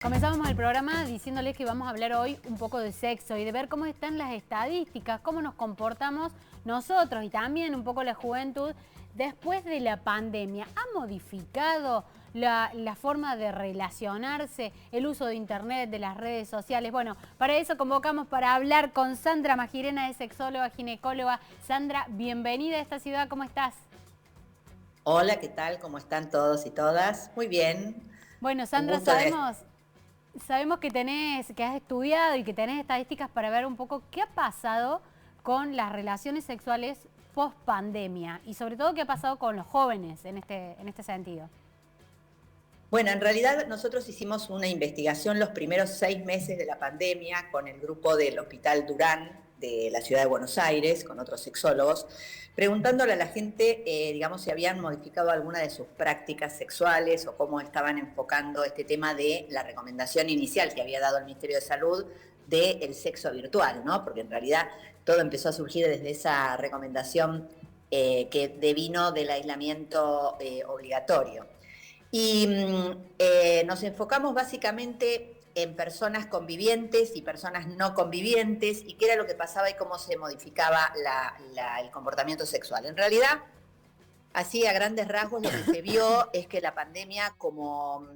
Comenzamos el programa diciéndoles que vamos a hablar hoy un poco de sexo y de ver cómo están las estadísticas, cómo nos comportamos nosotros y también un poco la juventud después de la pandemia. ¿Ha modificado la forma de relacionarse, el uso de internet, de las redes sociales? Bueno, para eso convocamos para hablar con Sandra Magirena, es sexóloga, ginecóloga. Sandra, bienvenida a esta ciudad, ¿cómo estás? Hola, ¿qué tal? ¿Cómo están todos y todas? Muy bien. Bueno, Un Sandra, gusto de... sabemos que has estudiado y que tenés estadísticas para ver un poco qué ha pasado con las relaciones sexuales post pandemia y sobre todo qué ha pasado con los jóvenes en este sentido. Bueno, en realidad nosotros hicimos una investigación los primeros 6 meses de la pandemia con el grupo del Hospital Durán de la ciudad de Buenos Aires, con otros sexólogos, preguntándole a la gente, digamos, si habían modificado alguna de sus prácticas sexuales o cómo estaban enfocando este tema de la recomendación inicial que había dado el Ministerio de Salud del sexo virtual, ¿no? Porque en realidad todo empezó a surgir desde esa recomendación que devino del aislamiento obligatorio. Y nos enfocamos básicamente en personas convivientes y personas no convivientes y qué era lo que pasaba y cómo se modificaba el comportamiento sexual. En realidad, así a grandes rasgos lo que se vio es que la pandemia, como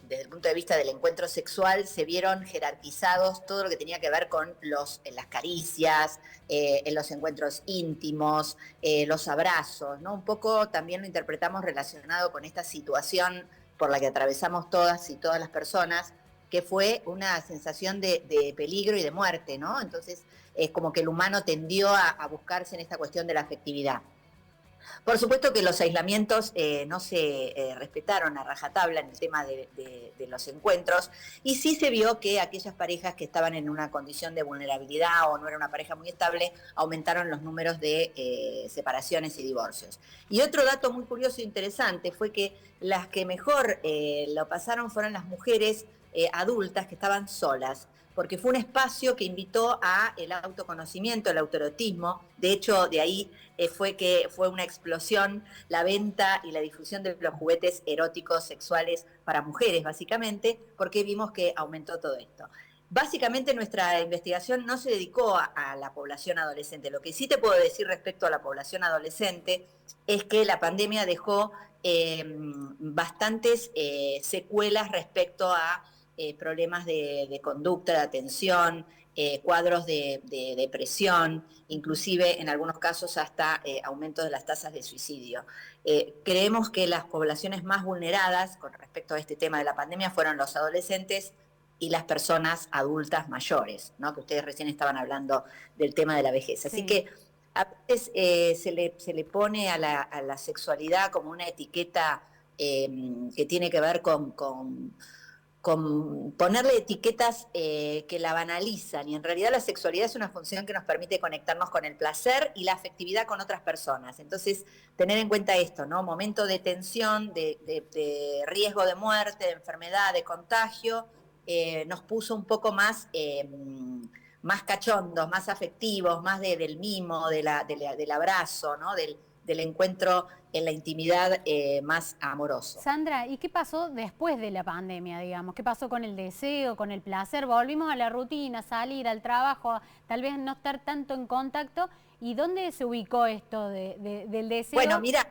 desde el punto de vista del encuentro sexual, se vieron jerarquizados todo lo que tenía que ver con en las caricias, en los encuentros íntimos, los abrazos, ¿no? Un poco también lo interpretamos relacionado con esta situación por la que atravesamos todas y todas las personas, que fue una sensación de peligro y de muerte, ¿no? Entonces es como que el humano tendió a buscarse en esta cuestión de la afectividad. Por supuesto que los aislamientos no se respetaron a rajatabla en el tema de los encuentros y sí se vio que aquellas parejas que estaban en una condición de vulnerabilidad o no era una pareja muy estable, aumentaron los números de separaciones y divorcios. Y otro dato muy curioso e interesante fue que las que mejor lo pasaron fueron las mujeres adultas que estaban solas, porque fue un espacio que invitó a el autoconocimiento, el autoerotismo. De hecho, de ahí fue una explosión la venta y la difusión de los juguetes eróticos sexuales para mujeres, básicamente, porque vimos que aumentó todo esto. Básicamente nuestra investigación no se dedicó a la población adolescente. Lo que sí te puedo decir respecto a la población adolescente es que la pandemia dejó bastantes secuelas respecto a problemas de conducta, de atención, cuadros de depresión, inclusive en algunos casos hasta aumento de las tasas de suicidio. Creemos que las poblaciones más vulneradas con respecto a este tema de la pandemia fueron los adolescentes y las personas adultas mayores, ¿no? Que ustedes recién estaban hablando del tema de la vejez. Así Sí. que a veces se le pone a la sexualidad como una etiqueta que tiene que ver con ponerle etiquetas que la banalizan, y en realidad la sexualidad es una función que nos permite conectarnos con el placer y la afectividad con otras personas. Entonces, tener en cuenta esto, ¿no? Momento de tensión, de riesgo de muerte, de enfermedad, de contagio, nos puso un poco más, más cachondos, más afectivos, más del mimo, del abrazo, ¿no? Del encuentro en la intimidad más amoroso. Sandra, ¿y qué pasó después de la pandemia, digamos? ¿Qué pasó con el deseo, con el placer? Volvimos a la rutina, salir al trabajo, tal vez no estar tanto en contacto. ¿Y dónde se ubicó esto del Bueno, deseo? mira,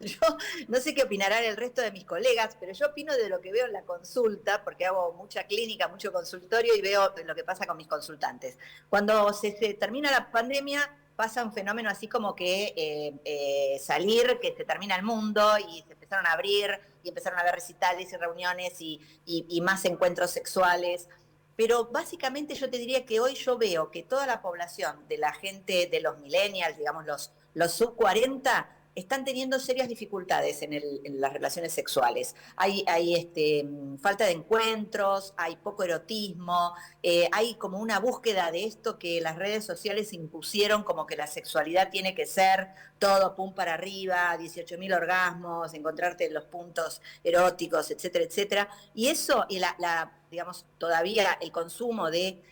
yo no sé qué opinarán el resto de mis colegas, pero yo opino de lo que veo en la consulta, porque hago mucha clínica, mucho consultorio y veo lo que pasa con mis consultantes. Cuando se termina la pandemia, pasa un fenómeno así como que salir, que se termina el mundo y se empezaron a abrir y empezaron a haber recitales y reuniones y más encuentros sexuales. Pero básicamente yo te diría que hoy yo veo que toda la población de la gente de los millennials, digamos los sub 40, están teniendo serias dificultades en las relaciones sexuales. Hay falta de encuentros, hay poco erotismo, hay como una búsqueda de esto que las redes sociales impusieron, como que la sexualidad tiene que ser todo pum para arriba, 18.000 orgasmos, encontrarte en los puntos eróticos, etcétera, etcétera. Y eso, y digamos, todavía el consumo de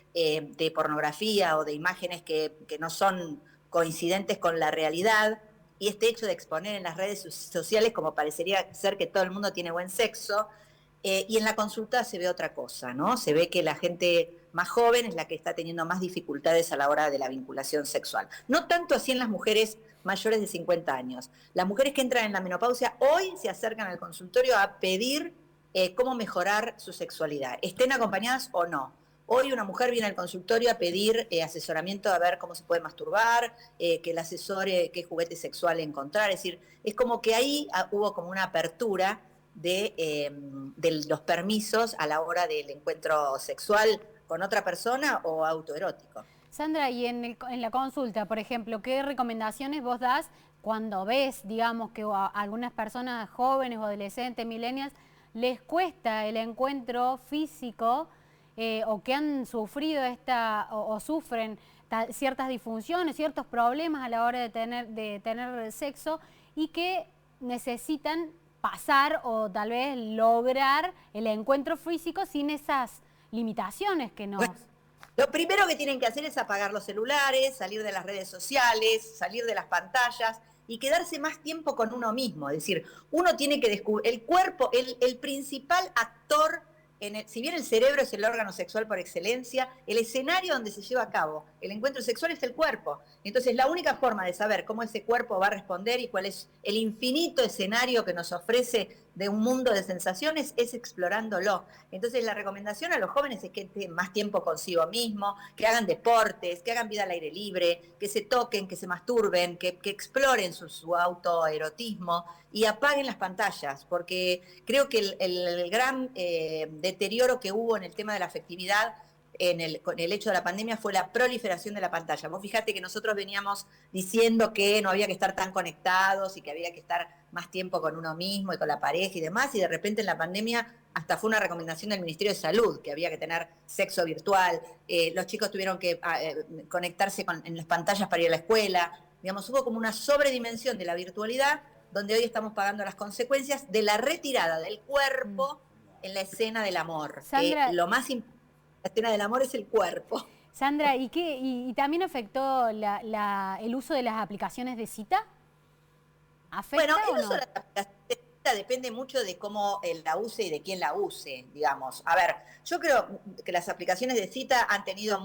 pornografía o de imágenes que no son coincidentes con la realidad, y este hecho de exponer en las redes sociales como parecería ser que todo el mundo tiene buen sexo, Y en la consulta se ve otra cosa, ¿no? Se ve que la gente más joven es la que está teniendo más dificultades a la hora de la vinculación sexual. No tanto así en las mujeres mayores de 50 años. Las mujeres que entran en la menopausia hoy se acercan al consultorio a pedir cómo mejorar su sexualidad, estén acompañadas o no. Hoy una mujer viene al consultorio a pedir asesoramiento a ver cómo se puede masturbar, que el asesore qué juguete sexual encontrar. Es decir, es como que ahí hubo como una apertura de los permisos a la hora del encuentro sexual con otra persona o autoerótico. Sandra, y en la consulta, por ejemplo, ¿qué recomendaciones vos das cuando ves, digamos, que a algunas personas jóvenes o adolescentes, millennials, les cuesta el encuentro físico o que han sufrido o sufren ciertas disfunciones, ciertos problemas a la hora de tener sexo y que necesitan pasar o tal vez lograr el encuentro físico sin esas limitaciones que nos... Bueno, lo primero que tienen que hacer es apagar los celulares, salir de las redes sociales, salir de las pantallas y quedarse más tiempo con uno mismo. Es decir, uno tiene que descubrir, el cuerpo, el principal actor, si bien el cerebro es el órgano sexual por excelencia, el escenario donde se lleva a cabo el encuentro sexual es el cuerpo. Entonces, la única forma de saber cómo ese cuerpo va a responder y cuál es el infinito escenario que nos ofrece de un mundo de sensaciones es explorándolo. Entonces, la recomendación a los jóvenes es que estén más tiempo consigo mismo, que hagan deportes, que hagan vida al aire libre, que se toquen, que se masturben, que exploren su autoerotismo y apaguen las pantallas, porque creo que el gran deterioro que hubo en el tema de la afectividad con el hecho de la pandemia fue la proliferación de la pantalla. Vos fijate que nosotros veníamos diciendo que no había que estar tan conectados y que había que estar más tiempo con uno mismo y con la pareja y demás, y de repente en la pandemia hasta fue una recomendación del Ministerio de Salud, que había que tener sexo virtual, los chicos tuvieron que conectarse en las pantallas para ir a la escuela, digamos, hubo como una sobredimensión de la virtualidad, donde hoy estamos pagando las consecuencias de la retirada del cuerpo en la escena del amor. Sandra, Que lo más importante la escena del amor es el cuerpo. Sandra, ¿y también afectó el uso de las aplicaciones de cita? ¿Afecta Bueno, o el uso no? de la aplicación de cita depende mucho de cómo la use y de quién la use, digamos. A ver, yo creo que las aplicaciones de cita han tenido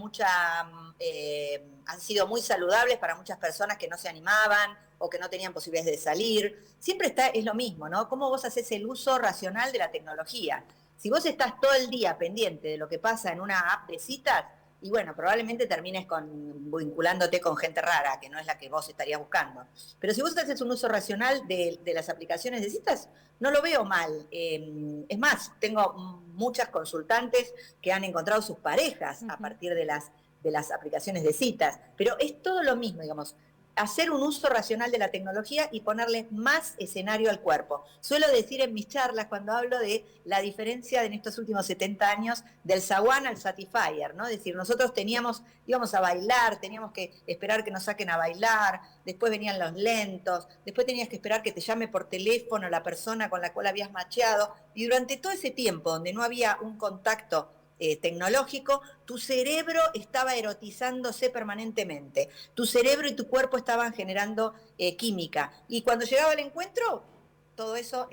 han sido muy saludables para muchas personas que no se animaban o que no tenían posibilidades de salir. Siempre es lo mismo, ¿no? Cómo vos haces el uso racional de la tecnología. Si vos estás todo el día pendiente de lo que pasa en una app de citas, y bueno, probablemente termines vinculándote con gente rara, que no es la que vos estarías buscando. Pero si vos haces un uso racional de las aplicaciones de citas, no lo veo mal. Es más, tengo muchas consultantes que han encontrado sus parejas a partir de las aplicaciones de citas. Pero es todo lo mismo, digamos. Hacer un uso racional de la tecnología y ponerle más escenario al cuerpo. Suelo decir en mis charlas cuando hablo de la diferencia en estos últimos 70 años del zaguán al Satisfyer, ¿no? Es decir, nosotros íbamos a bailar, teníamos que esperar que nos saquen a bailar, después venían los lentos, después tenías que esperar que te llame por teléfono la persona con la cual habías macheado, y durante todo ese tiempo donde no había un contacto tecnológico, tu cerebro estaba erotizándose permanentemente. Tu cerebro y tu cuerpo estaban generando química. Y cuando llegaba el encuentro, todo eso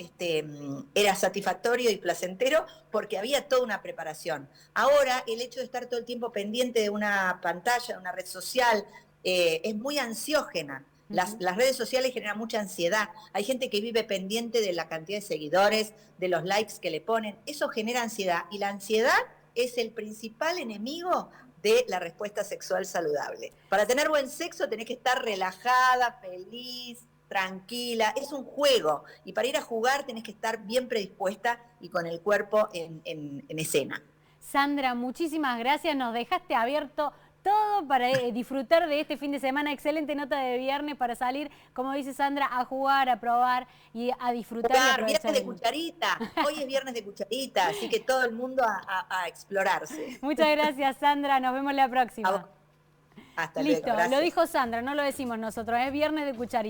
era satisfactorio y placentero porque había toda una preparación. Ahora, el hecho de estar todo el tiempo pendiente de una pantalla, de una red social, es muy ansiógena. Las redes sociales generan mucha ansiedad. Hay gente que vive pendiente de la cantidad de seguidores, de los likes que le ponen. Eso genera ansiedad. Y la ansiedad es el principal enemigo de la respuesta sexual saludable. Para tener buen sexo tenés que estar relajada, feliz, tranquila. Es un juego. Y para ir a jugar tenés que estar bien predispuesta y con el cuerpo en escena. Sandra, muchísimas gracias. Nos dejaste abierto todo para disfrutar de este fin de semana. Excelente nota de viernes para salir, como dice Sandra, a jugar, a probar y a disfrutar. Viernes de cucharita. Hoy es viernes de cucharita, así que todo el mundo a explorarse. Muchas gracias, Sandra. Nos vemos la próxima. Hasta Listo, luego. Gracias. Lo dijo Sandra, no lo decimos nosotros. Es viernes de cucharita.